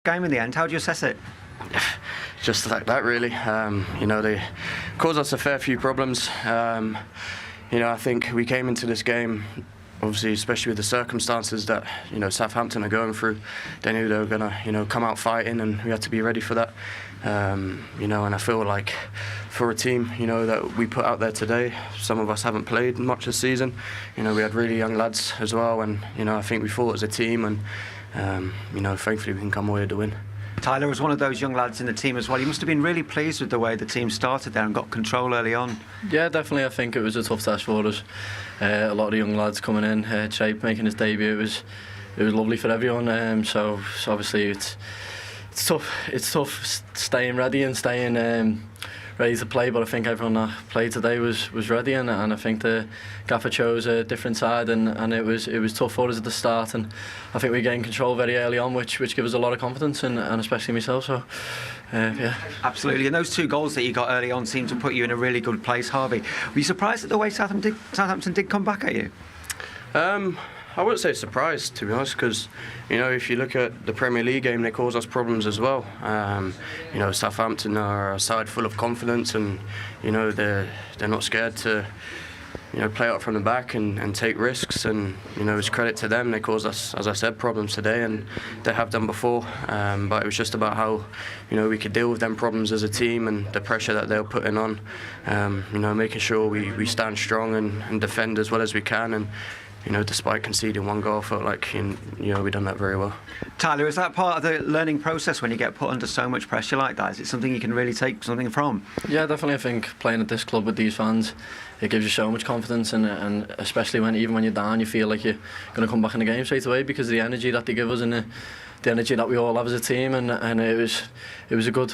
game in the end. How do you assess it? Just like that, really. They caused us a fair few problems. I think we came into this game, obviously, especially with the circumstances that Southampton are going through. They knew they were going to come out fighting, and we had to be ready for that. And I feel like for a team that we put out there today, some of us haven't played much this season. We had really young lads as well, and I think we fought as a team, and thankfully we can come away with the win. Tyler was one of those young lads in the team as well. You must have been really pleased with the way the team started there and got control early on. Yeah, definitely. I think it was a tough test for us. A lot of the young lads coming in, Shape making his debut. It was lovely for everyone. So obviously it's tough. It's tough staying ready and staying ready to play. But I think everyone that played today was ready, and I think the gaffer chose a different side, and it was tough for us at the start. And I think we gained control very early on, which gave us a lot of confidence, and especially myself. So yeah, absolutely. And those 2 goals that you got early on seemed to put you in a really good place, Harvey. Were you surprised at the way Southampton did come back at you? I wouldn't say surprised, to be honest, because if you look at the Premier League game, they cause us problems as well. Southampton are a side full of confidence, and they're not scared to play out from the back and take risks, and it's credit to them. They caused us, as I said, problems today, and they have done before. But it was just about how we could deal with them problems as a team, and the pressure that they're putting on. Making sure we stand strong and defend as well as we can, and despite conceding 1 goal, I felt like we've done that very well. Tyler, is that part of the learning process when you get put under so much pressure like that? Is it something you can really take something from? Yeah, definitely. I think playing at this club with these fans, it gives you so much confidence, and especially even when you're down, you feel like you're going to come back in the game straight away because of the energy that they give us and the energy that we all have as a team, and it was a good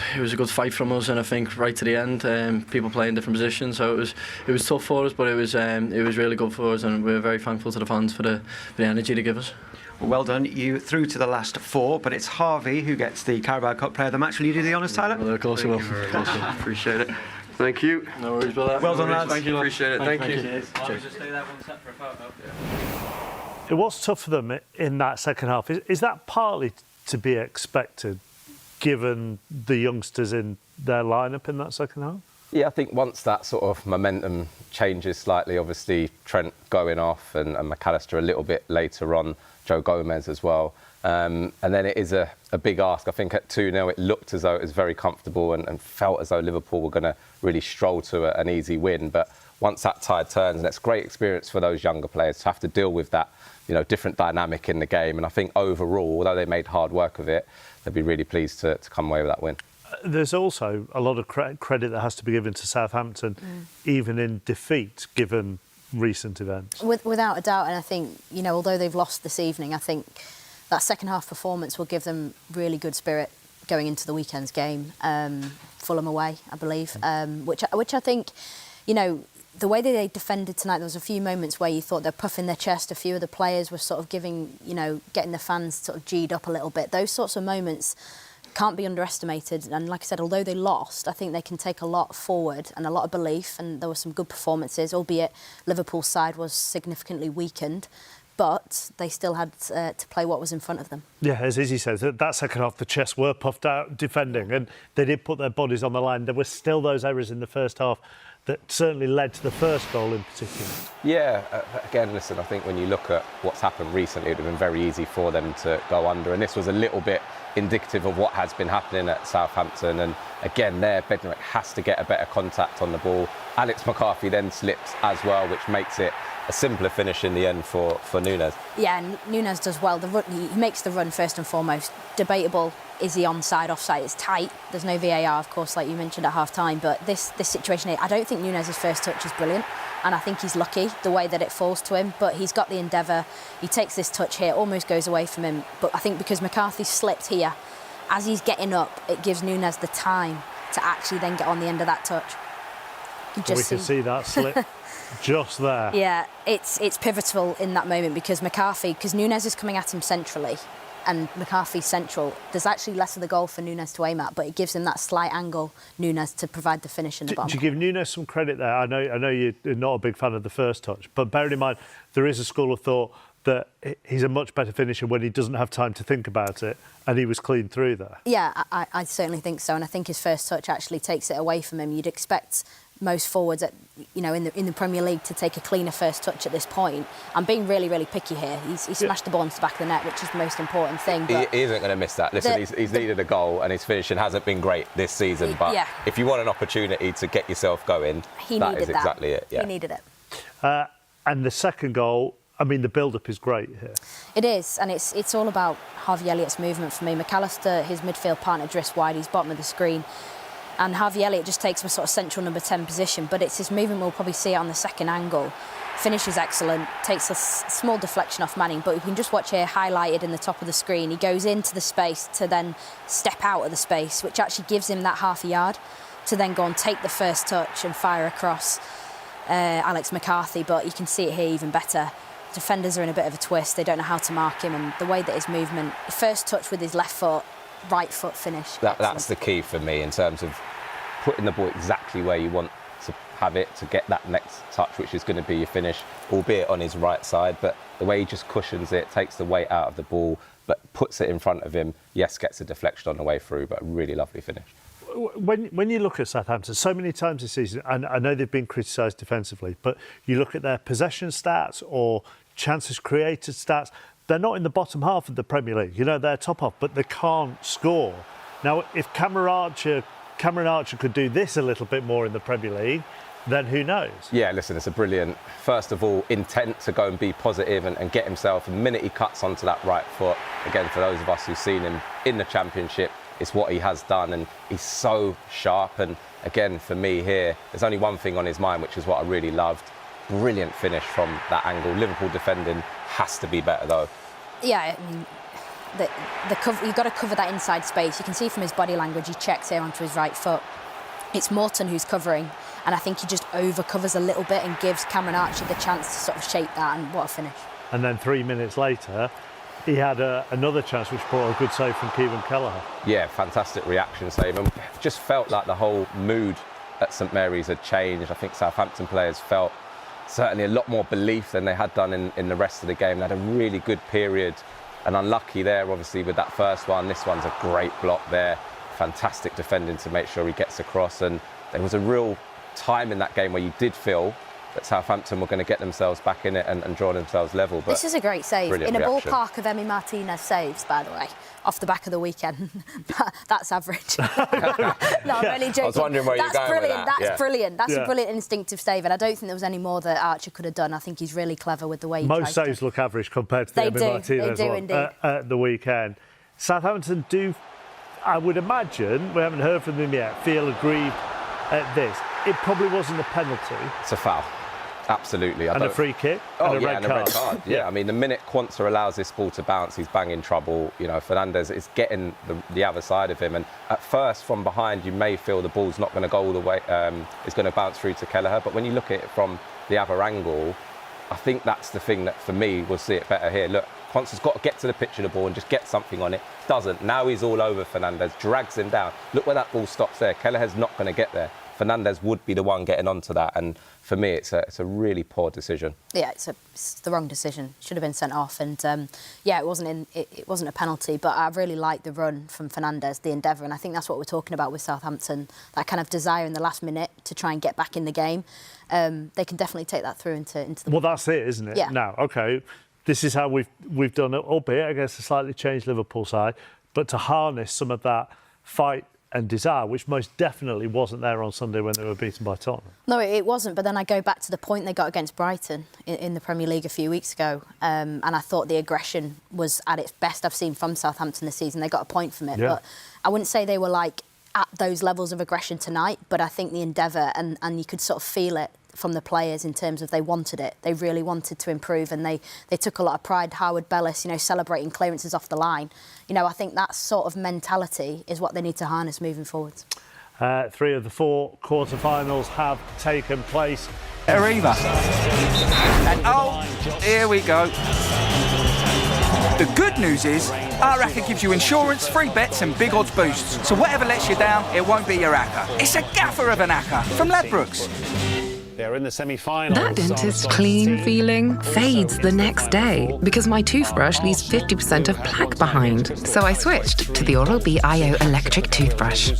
fight from us, and I think right to the end, people playing different positions, so it was tough for us, but it was really good for us, and we're very thankful to the fans for the energy they give us. Well done. You through to the last 4, but it's Harvey who gets the Carabao Cup Player of the Match. Will you do the honours, Tyler? Well, of course we will. Appreciate it. Thank you. No worries about that. Well done, lads. Thank you. Appreciate it. Thank you. Just stay there 1 sec for a photo. It was tough for them in that second half. Is that partly to be expected, given the youngsters in their lineup in that second half? Yeah, I think once that sort of momentum changes slightly, obviously Trent going off and McAllister a little bit later on, Joe Gomez as well. And then it is a big ask. I think at 2-0 it looked as though it was very comfortable and felt as though Liverpool were going to really stroll to an easy win. But once that tide turns, and it's great experience for those younger players to have to deal with that, different dynamic in the game. And I think overall, although they made hard work of it, they'd be really pleased to come away with that win. There's also a lot of credit that has to be given to Southampton, even in defeat, given recent events. Without a doubt, and I think, although they've lost this evening, I think that second half performance will give them really good spirit going into the weekend's game. Fulham away, I believe, which I think, the way that they defended tonight, there was a few moments where you thought they're puffing their chest. A few of the players were sort of getting the fans sort of G'd up a little bit. Those sorts of moments can't be underestimated. And like I said, although they lost, I think they can take a lot forward and a lot of belief. And there were some good performances, albeit Liverpool's side was significantly weakened. But they still had to play what was in front of them. Yeah, as Izzy says, that second half, the chests were puffed out defending, and they did put their bodies on the line. There were still those errors in the first half that certainly led to the first goal in particular. Yeah, again, listen, I think when you look at what's happened recently, it would have been very easy for them to go under, and this was a little bit indicative of what has been happening at Southampton. And again, there, Bednarek has to get a better contact on the ball. Alex McCarthy then slips as well, which makes it a simpler finish in the end for Nunez. Yeah, and Nunez does well. He makes the run first and foremost. Debatable, is he onside, offside? It's tight. There's no VAR, of course, like you mentioned at half-time. But this situation here, I don't think Nunez's first touch is brilliant. And I think he's lucky the way that it falls to him. But he's got the endeavour. He takes this touch here, almost goes away from him. But I think because McCarthy slipped here, as he's getting up, it gives Nunez the time to actually then get on the end of that touch. We can see that slip. Just there. Yeah, it's pivotal in that moment because Nunez is coming at him centrally and McCarthy's central. There's actually less of the goal for Nunez to aim at, but it gives him that slight angle, Nunez, to provide the finish in the bottom. Do you give Nunez some credit there? I know you're not a big fan of the first touch, but bearing in mind there is a school of thought that he's a much better finisher when he doesn't have time to think about it, and he was clean through there. Yeah, I certainly think so, and I think his first touch actually takes it away from him. You'd expect most forwards, in the Premier League, to take a cleaner first touch at this point. I'm being really, really picky here. He smashed the ball into the back of the net, which is the most important thing. But he isn't going to miss that. Listen, he's needed a goal, and his finishing hasn't been great this season. But if you want an opportunity to get yourself going, that is exactly it. Yeah. He needed it. And the second goal, I mean, the build-up is great here. It is, and it's all about Harvey Elliott's movement for me. McAllister, his midfield partner, drifts wide. He's bottom of the screen. And Harvey Elliott just takes a sort of central number 10 position, but it's his movement, we'll probably see it on the second angle. Finish is excellent, takes a small deflection off Manning, but we can just watch here, highlighted in the top of the screen. He goes into the space to then step out of the space, which actually gives him that half a yard to then go and take the first touch and fire across Alex McCarthy, but you can see it here even better. Defenders are in a bit of a twist, they don't know how to mark him, and the way that his movement, first touch with his left foot, right foot finish. That's the key for me in terms of putting the ball exactly where you want to have it to get that next touch, which is going to be your finish, albeit on his right side. But the way he just cushions it, takes the weight out of the ball, but puts it in front of him, yes, gets a deflection on the way through, but a really lovely finish. When you look at Southampton, so many times this season, and I know they've been criticised defensively, but you look at their possession stats or chances created stats, they're not in the bottom half of the Premier League. They're top half, but they can't score. Now, if Cameron Archer could do this a little bit more in the Premier League, then who knows? Yeah, listen, it's a brilliant, first of all, intent to go and be positive and get himself. The minute he cuts onto that right foot, again, for those of us who've seen him in the Championship, it's what he has done, and he's so sharp. And again, for me here, there's only one thing on his mind, which is what I really loved. Brilliant finish from that angle. Liverpool defending has to be better, though. Yeah, I mean, you've got to cover that inside space. You can see from his body language, he checks here onto his right foot. It's Morton who's covering, and I think he just over-covers a little bit and gives Cameron Archer the chance to sort of shape that, and what a finish. And then 3 minutes later, he had another chance which brought a good save from Kevin Kelleher. Yeah, fantastic reaction save. And just felt like the whole mood at St Mary's had changed. I think Southampton players felt certainly a lot more belief than they had done in the rest of the game. They had a really good period, and unlucky there, obviously, with that first one. This one's a great block there. Fantastic defending to make sure he gets across. And there was a real time in that game where you did feel that Southampton were going to get themselves back in it and draw themselves level. But this is a great save. In a reaction. Ballpark of Emi Martinez saves, by the way, off the back of the weekend. That's average. No, I'm really joking. I was wondering where you're going with that. That's brilliant. That's a brilliant instinctive save, and I don't think there was any more that Archer could have done. I think he's really clever with the way he Most saves look average compared to the Emi Martinez one at the weekend. Southampton do, I would imagine, we haven't heard from them yet, feel aggrieved at this. It probably wasn't a penalty. It's a foul. Absolutely. And a free kick and a red card. Yeah, I mean, the minute Quansah allows this ball to bounce, he's banging trouble. Fernandez is getting the other side of him. And at first, from behind, you may feel the ball's not going to go all the way, it's going to bounce through to Kelleher. But when you look at it from the other angle, I think that's the thing that, for me, will see it better here. Look, Quansah's got to get to the pitch of the ball and just get something on it. Doesn't. Now he's all over Fernandez, drags him down. Look where that ball stops there. Kelleher's not going to get there. Fernandez would be the one getting onto that, and for me, it's a really poor decision. Yeah, it's the wrong decision. Should have been sent off, and it wasn't a penalty. But I really like the run from Fernandez, the endeavour, and I think that's what we're talking about with Southampton. That kind of desire in the last minute to try and get back in the game. They can definitely take that through into the. Well, that's it, isn't it? Yeah. Now, okay, this is how we've done it, albeit against a slightly changed Liverpool side, but to harness some of that fight and desire, which most definitely wasn't there on Sunday when they were beaten by Tottenham. No, it wasn't. But then I go back to the point they got against Brighton in the Premier League a few weeks ago, and I thought the aggression was at its best I've seen from Southampton this season. They got a point from it, but I wouldn't say they were like at those levels of aggression tonight. But I think the endeavour and you could sort of feel it from the players in terms of they wanted it. They really wanted to improve, and they took a lot of pride. Howard Bellis, celebrating clearances off the line. I think that sort of mentality is what they need to harness moving forwards. 3 of the 4 quarter-finals have taken place. Arriva. And here we go. The good news is, our ACCA gives you insurance, free bets and big odds boosts. So whatever lets you down, it won't be your ACCA. It's a gaffer of an ACCA from Ladbrokes. They're in the semi-final. That dentist's clean feeling fades the next day because my toothbrush leaves 50% of plaque behind. So I switched to the Oral-B IO electric toothbrush.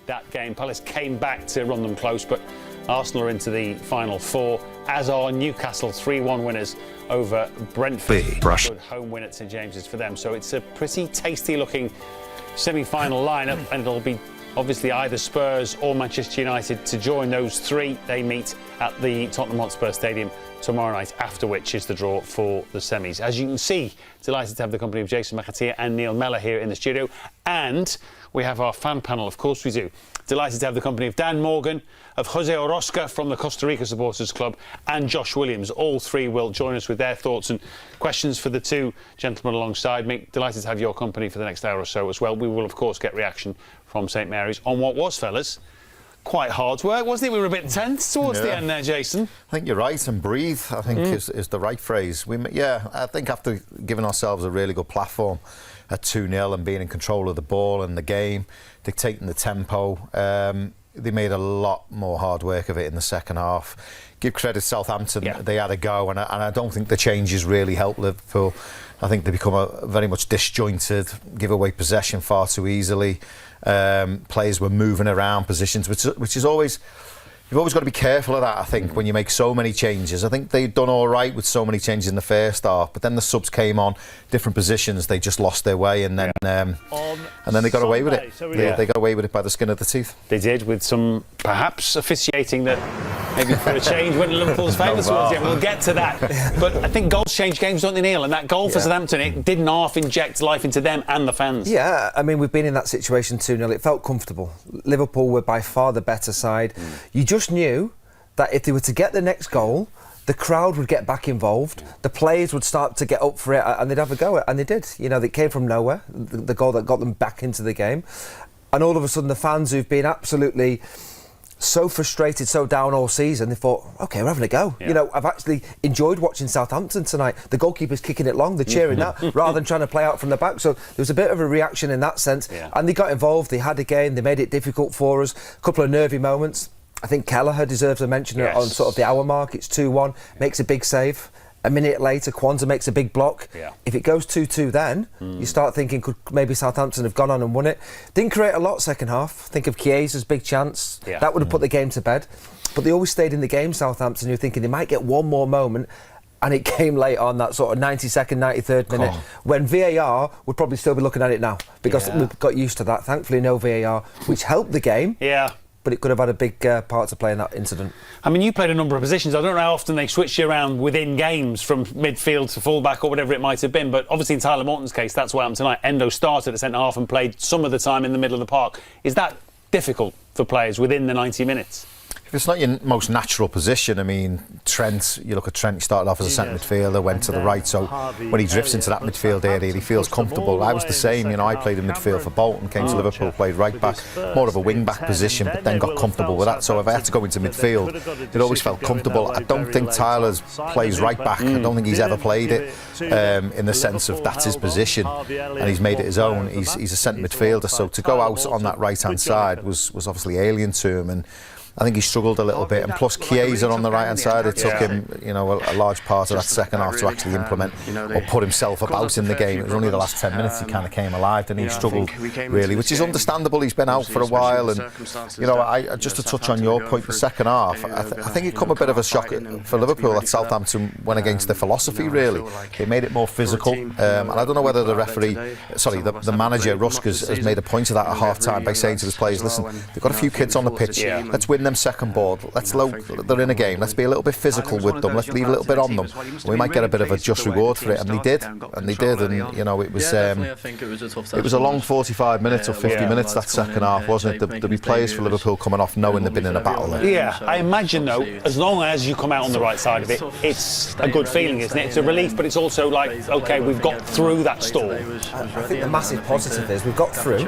That game, Palace came back to run them close, but Arsenal are into the final four, as are Newcastle 3-1 winners over Brentford. Good home win at St James's for them. So it's a pretty tasty-looking semi-final lineup, and it'll be obviously either Spurs or Manchester United to join those three. They meet at the Tottenham Hotspur Stadium tomorrow night, after which is the draw for the semis. As you can see, delighted to have the company of Jason McAteer and Neil Mellor here in the studio. And we have our fan panel, of course we do. Delighted to have the company of Dan Morgan, of Jose Orozca from the Costa Rica Supporters Club, and Josh Williams. All three will join us with their thoughts and questions for the two gentlemen alongside me. Delighted to have your company for the next hour or so as well. We will, of course, get reaction from St Mary's on what was, fellas, quite hard work, wasn't it? We were a bit tense towards the end there, Jason. I think you're right, and breathe, I think, is the right phrase. I think after giving ourselves a really good platform at 2-0 and being in control of the ball and the game, dictating the tempo, they made a lot more hard work of it in the second half. Give credit to Southampton, they had a go, and I don't think the changes really helped Liverpool. I think they become very much disjointed, give away possession far too easily. Players were moving around positions, which is always... You've always got to be careful of that, I think, when you make so many changes. I think they'd done all right with so many changes in the first half, but then the subs came on, different positions, they just lost their way, and then they got away with it. They got away with it by the skin of the teeth. They did, with some, perhaps, officiating that maybe for a change went Liverpool's favour towards it. We'll get to that. But I think goals change games, don't they, Neil? And that goal for Southampton, it didn't half inject life into them and the fans. Yeah, I mean, we've been in that situation 2-0. It felt comfortable. Liverpool were by far the better side. You just knew that if they were to get the next goal, the crowd would get back involved, the players would start to get up for it, and they'd have a go, and they did. You know, they came from nowhere, the goal that got them back into the game. And all of a sudden, the fans who've been absolutely so frustrated, so down all season, they thought, OK, we're having a go. You know, I've actually enjoyed watching Southampton tonight. The goalkeeper's kicking it long, they're cheering that, rather than trying to play out from the back. So there was a bit of a reaction in that sense. And they got involved, they had a game, they made it difficult for us. A couple of nervy moments. I think Kelleher deserves a mention on sort of the hour mark. It's 2-1, makes a big save. A minute later, Kwanzaa makes a big block. If it goes 2-2 then, you start thinking, could maybe Southampton have gone on and won it? Didn't create a lot second half. Think of Chiesa's big chance. That would have put the game to bed. But they always stayed in the game, Southampton. You're thinking they might get one more moment. And it came late on, that sort of 92nd, 93rd minute, when VAR would probably still be looking at it now, because we've got used to that. Thankfully, no VAR, which helped the game. But it could have had a big part to play in that incident. I mean, you played a number of positions. I don't know how often they switch you around within games from midfield to full-back or whatever it might have been, but obviously in Tyler Morton's case, that's what happened tonight. Endo started at centre-half and played some of the time in the middle of the park. Is that difficult for players within the 90 minutes? If it's not your most natural position, I mean, Trent, you look at Trent, he started off as a centre midfielder, went to the right, so when he drifts into that midfield area, he feels comfortable. I was the same, you know, I played in midfield for Bolton, came to Liverpool, played right back, more of a wing-back position, but then got comfortable with that, so if I had to go into midfield, it always felt comfortable. I don't think Tyler's plays right back, I don't think he's ever played it in the sense of that's his position, and he's made it his own. He's a centre midfielder, so to go out on that right-hand side was obviously alien to him, and I think he struggled a little bit, and plus Chiesa on the right-hand side, it took him, you know, a large part of that second half to actually implement or put himself about in the game. It was only the last 10 minutes he kind of came alive, and he struggled really, which is understandable. He's been out for a while, and you know, I just to touch on your point, the second half, I think it come a bit of a shock for Liverpool that Southampton went against their philosophy. Really, they made it more physical, and I don't know whether the the manager Rusk has made a point of that at half-time by saying to his players, listen, they've got a few kids on the pitch, let's win them second ball, they're in a game, let's be a little bit physical with them, let's leave a little bit on them, we might get a bit of a just reward for it, and they did, and you know, it was a long 45 minutes or 50 minutes that second half, wasn't it? There'll be players for Liverpool coming off knowing they've been in a battle there. I imagine though, as long as you come out on the right side of it, it's a good feeling, isn't it? It's a relief, but it's also like, okay, we've got through that storm. I think the massive positive is we've got through,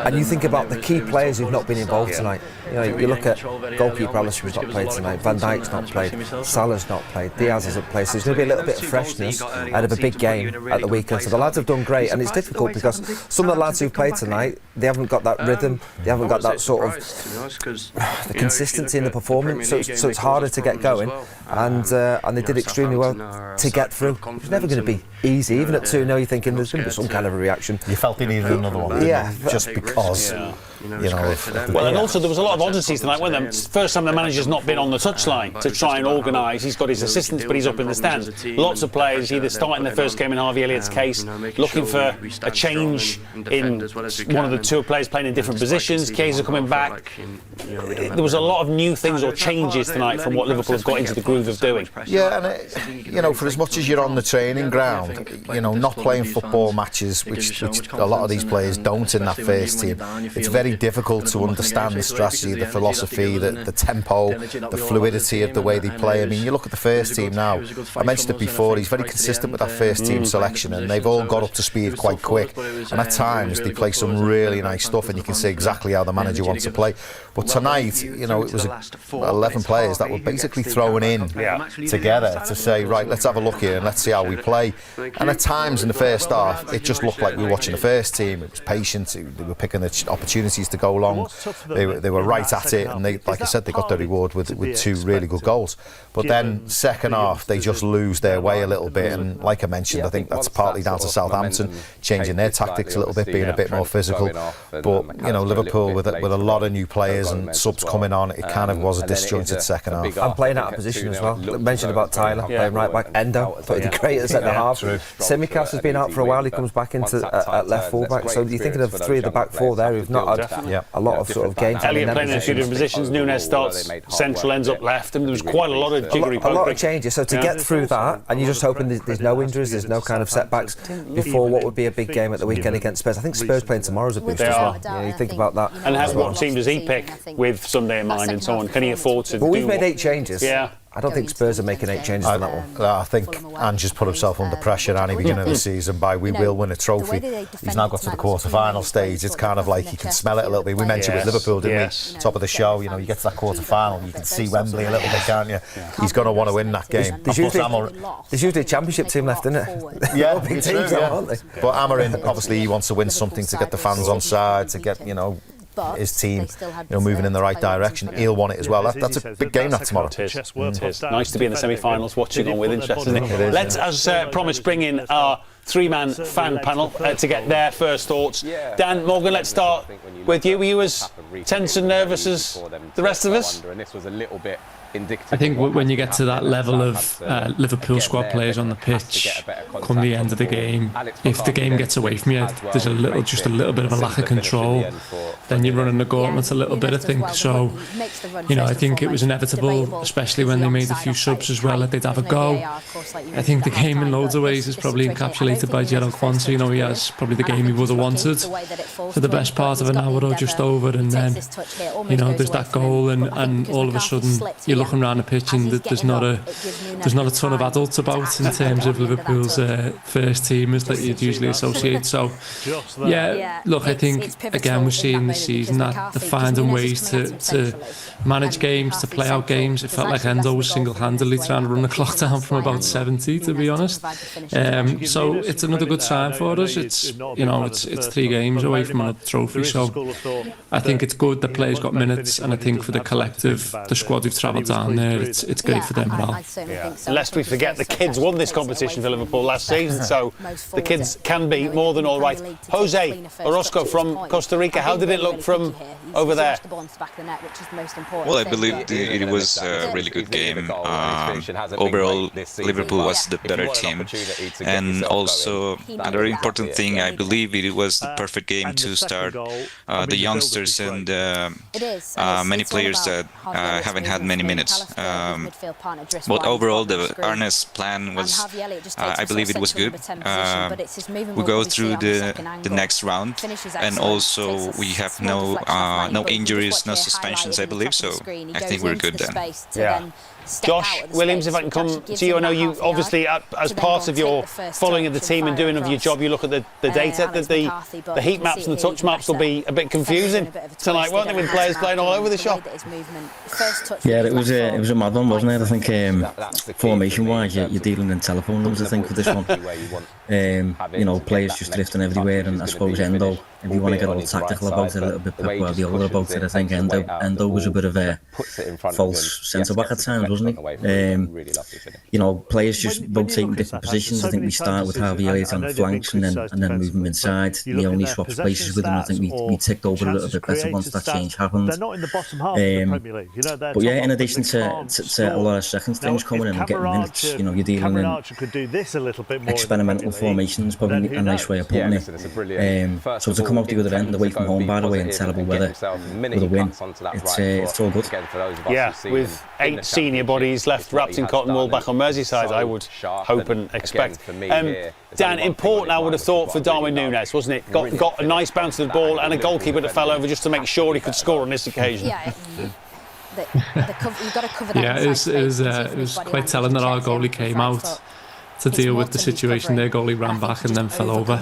and you think about the key players who've not been involved tonight. You know, you look look at goalkeeper Alisson's not played tonight, Van Dijk's not played, Salah's not played, Diaz hasn't played, so there's going to be a little bit of freshness out of a big game at the weekend. So the lads have done great, and it's difficult because some of the lads who've played tonight, they haven't got that rhythm, they haven't got that sort of the consistency in the performance, so it's harder to get going, and they did extremely well to get through. It's never going to be easy, even at 2-0 you're thinking there's going to be some kind of a reaction. You felt they needed another one, yeah, just because. Well, and also there was a lot of oddities tonight, weren't there? First time the manager's not been on the touchline to try and organise. He's got his assistants, but he's up in the stands. Lots of players either starting their first game in Harvey Elliott's case, looking for a change in one of the two players playing in different positions. Chiesa coming back. There was a lot of new things or changes tonight from what Liverpool have got into the groove of doing. Yeah, and for as much as you're on the training ground, not playing football matches, which a lot of these players don't in that first team, it's very difficult to understand the strategy, the philosophy, the tempo, the fluidity of the way they play. I mean, you look at the first team now, I mentioned it before, he's very consistent with that first team selection, and they've all got up to speed quite quick, and at times they play some really nice stuff, and you can see exactly how the manager wants to play. But tonight, it was 11 players that were basically thrown in together to say, right, let's have a look here and let's see how we play. And at times in the first half, it just looked like we were watching the first team. It was patient, they were picking the opportunities to go long, they were right at it, and they, like I said, they got their reward with two really good goals. But then second half, they just lose their way a little bit, and like I mentioned, I think that's partly down to Southampton changing their tactics a little bit, being a bit more physical. But Liverpool with a lot of new players and subs coming on, it kind of was a disjointed second half. I'm playing out of position as well. Mentioned about Tyler playing right back. Endo, thought he did great at centre half. Tsimikas has been out for a while. He comes back into at left full back. So you're thinking of three of the back four there who've not had a lot of sort of game time. Elliot playing in a few different positions. Nunez starts central, ends up left, and there was quite a lot of jiggery pokery. A lot of changes. So to get through that, and you're just hoping there's no injuries, there's no kind of setbacks before what would be a big game at the weekend against Spurs. I think Spurs playing tomorrow's a boost as well. You think about that. And what team does he pick with Sunday in mind and so on? Can he afford to? But we've made 8 changes. Yeah. I don't think Spurs are making 8 changes on that one. I think Ange's put himself under pressure at the beginning of the season by we will win a trophy. He's now got to the quarter-final stage. It's kind of like you can smell it a little bit. We mentioned with Liverpool, didn't we? Top of the show, you get to that quarter-final, you can see Wembley a little bit, can't you? He's going to want to win that game. There's usually a championship team left, isn't it? Yeah, big teams, aren't they? But Amorim, obviously, he wants to win something to get the fans on side, to get, his team moving in the right direction. He'll want it as well. That's a big game that tomorrow. It is. Nice to be in the semi-finals watching on with interest, isn't it? Let's, as promised, bring in our 3-man fan panel to get their first thoughts. Dan, Morgan, let's start with you. Were you as tense and nervous as the rest of us? I think when you get to that level of Liverpool squad players on the pitch, come the end of the game, if the game gets away from you, there's just a little bit of a lack of control. Then you're running the gauntlet a little bit, I think. So, I think it was inevitable, especially when they made a few subs as well, that they'd have a go. I think the game in loads of ways is probably encapsulated by Gerald Quanta. He has probably the game he would have wanted for the best part of an hour or just over, and then, there's that goal, and all of a sudden you're looking around the pitch and there's not a ton of adults about in terms of Liverpool's first teamers that you'd usually associate. So look, I think again we're seeing this season that they're finding ways to manage games, to play out games. It felt like Endo was single-handedly trying to run the clock down from about 70, to be honest. So it's another good sign for us. It's 3 games away from another trophy, so I think it's good the players got minutes, and I think for the collective, the squad who've travelled down there, it's great for them as well. Lest we forget, the kids won this competition for Liverpool last season, so the kids can be more than all right. Jose Orozco from Costa Rica, how did it look from over there? Well, I believe it was a really good game. Overall, Liverpool was the better team, and also another important thing, I believe it was the perfect game to start the youngsters and many players that haven't had many minutes. But overall, Arne's plan was, I believe it was good. We go through the next round, and also we have no injuries, no suspensions, I believe, so I think we're good then. Josh Williams, if I can come to you, I know you obviously, as part of your following of the team and doing of your job, you look at the data. The heat maps and the touch maps will be a bit confusing tonight, won't they, with players playing all over the shop? Yeah, it was a mad one, wasn't it? I think formation-wise, you're dealing in telephone numbers, I think, for this one. You know, players just drifting everywhere, and I suppose Endo, if you want to get all tactical about it, a little bit Pep Guardiola about it, I think Endo was a bit of a false centre-back at times, wasn't he? You know, players just rotating different positions. I think we start with Harvey Elliott on the flanks and then move him inside. He only swapped places with him. I think we ticked over a little bit better once that change happened. But yeah, in addition to a lot of second strings coming in and getting minutes, you know, you're dealing in experimental formations, probably a nice way of putting it. So to come out the other end, away from home, by the way, in terrible weather, with a win, it's all good. Yeah, with 8 senior bodies left wrapped in cotton wool back on Merseyside, I would hope and expect. Dan, important, I would have thought, for Darwin Nunez, wasn't it? Got a nice bounce of the ball and a goalkeeper that fell over just to make sure he could score on this occasion. Yeah, you've got to cover that. Yeah, it was quite telling that our goalie came out to deal with the situation. Their goalie ran back and then fell over.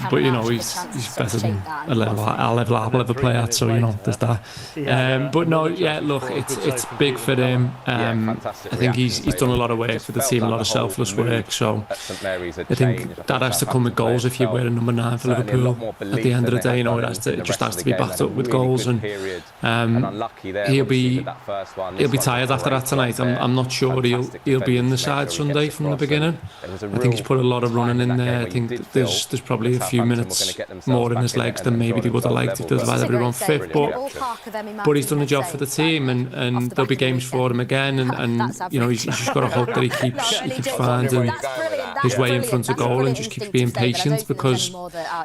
But you know, he's better than a level player, so you know, there's that. But no, yeah, look, it's big for him. I think he's done a lot of work for the team, a lot of selfless work. So I think that has to come with goals if you're wearing number 9 for Liverpool. At the end of the day, you know, it just has to be backed up with goals, and he'll be tired after that tonight. I'm not sure he'll be in the side Sunday from the beginning. I think he's put a lot of running in there. I think there's probably a few minutes more in his legs than maybe they would have liked if they'd have had everyone fit. But he's done a job for the team, and there'll be games for him again. And you know, he's just got to hope that he keeps finding his way in front of goal and just keeps being patient, because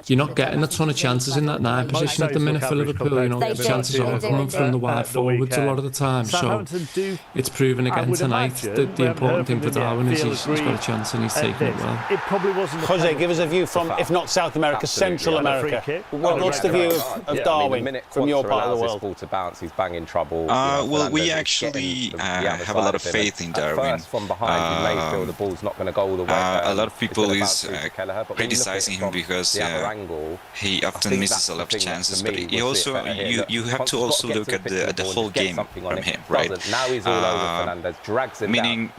you're not getting a ton of chances in that 9 position at the minute for Liverpool. You know, the chances are coming from the wide forwards a lot of the time. So it's proven again tonight that the important thing for Darwin is he's got a chance and he's taken it well. It probably wasn't. Jose, give us a view from, if not South America, Central America. What's the view of Darwin from your part of the world? Ball to bounce, he's banging trouble. Well, we actually have a lot of faith in Darwin. From behind, you may feel the ball's not going to go all the way. A lot of people is criticizing him because he often misses a lot of chances, but he also you have to also look at the whole game from him, right? Meaning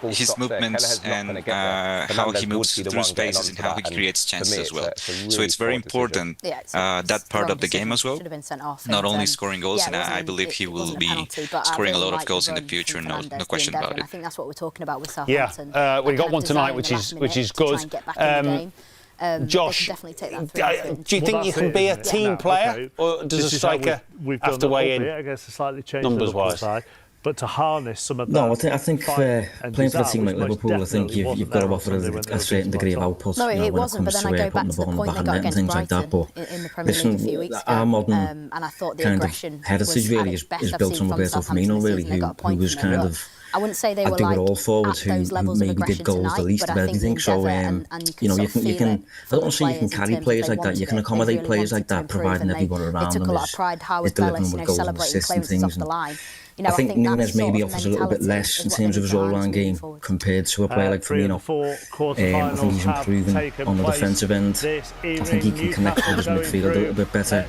his movements and how he moves through spaces and how he creates chances as well. So it's very important that part of the game as well. Not only scoring goals, and I believe he will be scoring a lot of goals in the future, no question about it. I think that's what we're talking about with Southampton. Yeah, we got one tonight, which is good. Josh, do you think you can be a team player, or does a striker have to weigh in numbers-wise? But to harness some of that. No, I think playing for a team like Liverpool, I think you've got to offer a certain degree of output. No, it wasn't, but then I go back to the point they got against Brighton in the Premier League a few weeks ago. Our modern and I thought the aggression heritage really is built on Roberto Firmino, really, who was kind of. I wouldn't say they were like all forwards who maybe did goals the least of everything. So you know, you can. I don't say you can carry players like that. You can accommodate players like that, providing everyone around them is delivering with goals and assists and things. I think Nunez maybe offers a little bit less in terms of his all-round game compared to a player like Firmino. I think he's improving on the defensive end. I think he can connect with his midfield a little bit better.